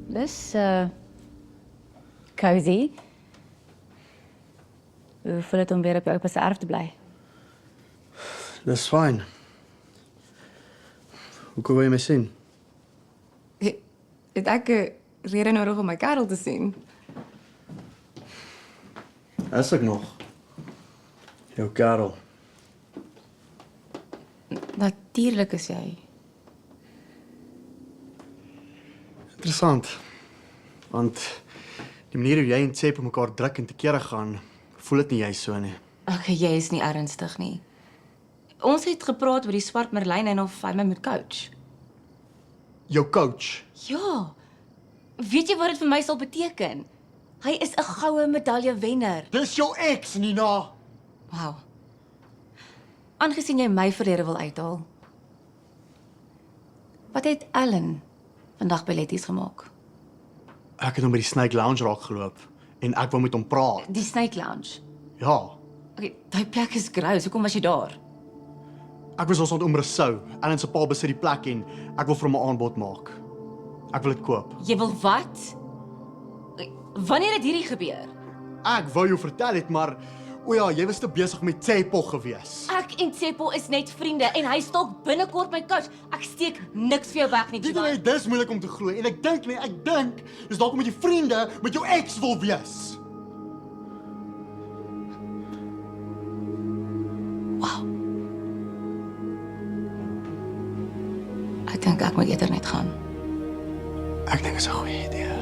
Dis cozy. Hoe voel dit om weer op jou oupa se erf te bly? Dis fyn. Hoekom wil jy my sien? Het ek 'n rede nodig om my kerel te sien? Is ek nog? Jou kerel. Natuurlik is jy. Interessant. Want die manier hoe jy en Tsep op mekaar druk en te kere gaan, voel dit nie jy so nie. Okay, jy is nie ernstig nie. Ons het gepraat oor die swart merlyn en of hy my moet coach. Jou coach. Ja. Weet jy wat dit vir my sal beteken? Hy is 'n goue medalje wenner. Dis jou ex, Nina. Wow. Aangesien jy my verlede wil uithaal. Wat het Ellen vandag by Letties gemaak? Ek het hom by die Snake Lounge raak geloop en ek wou met hom praat. Die Snake Lounge. Ja. Okay, daai plek is gross. Hoekom was jy daar? Ek was ons aan Rousseau. Ellen se pa besit die plek en ek wil vir hom 'n aanbod maak. Ek wil dit koop. Jy wil wat? Wanneer het hierdie gebeur? Ek wou jou vertel het, maar o ja, jy was te besig met Tsepo gewees. Ek en Tsepo is net vriende en hy stalk binnekort my coach. Ek steek niks vir jou weg nie, Dit Johan. is dis moeilik om te glo en ek dink dis dalk omdat jy vriende met jou ex wil wees. Wow. Ek dink ek moet eerder net gaan. Ek dink dit is 'n goeie idee.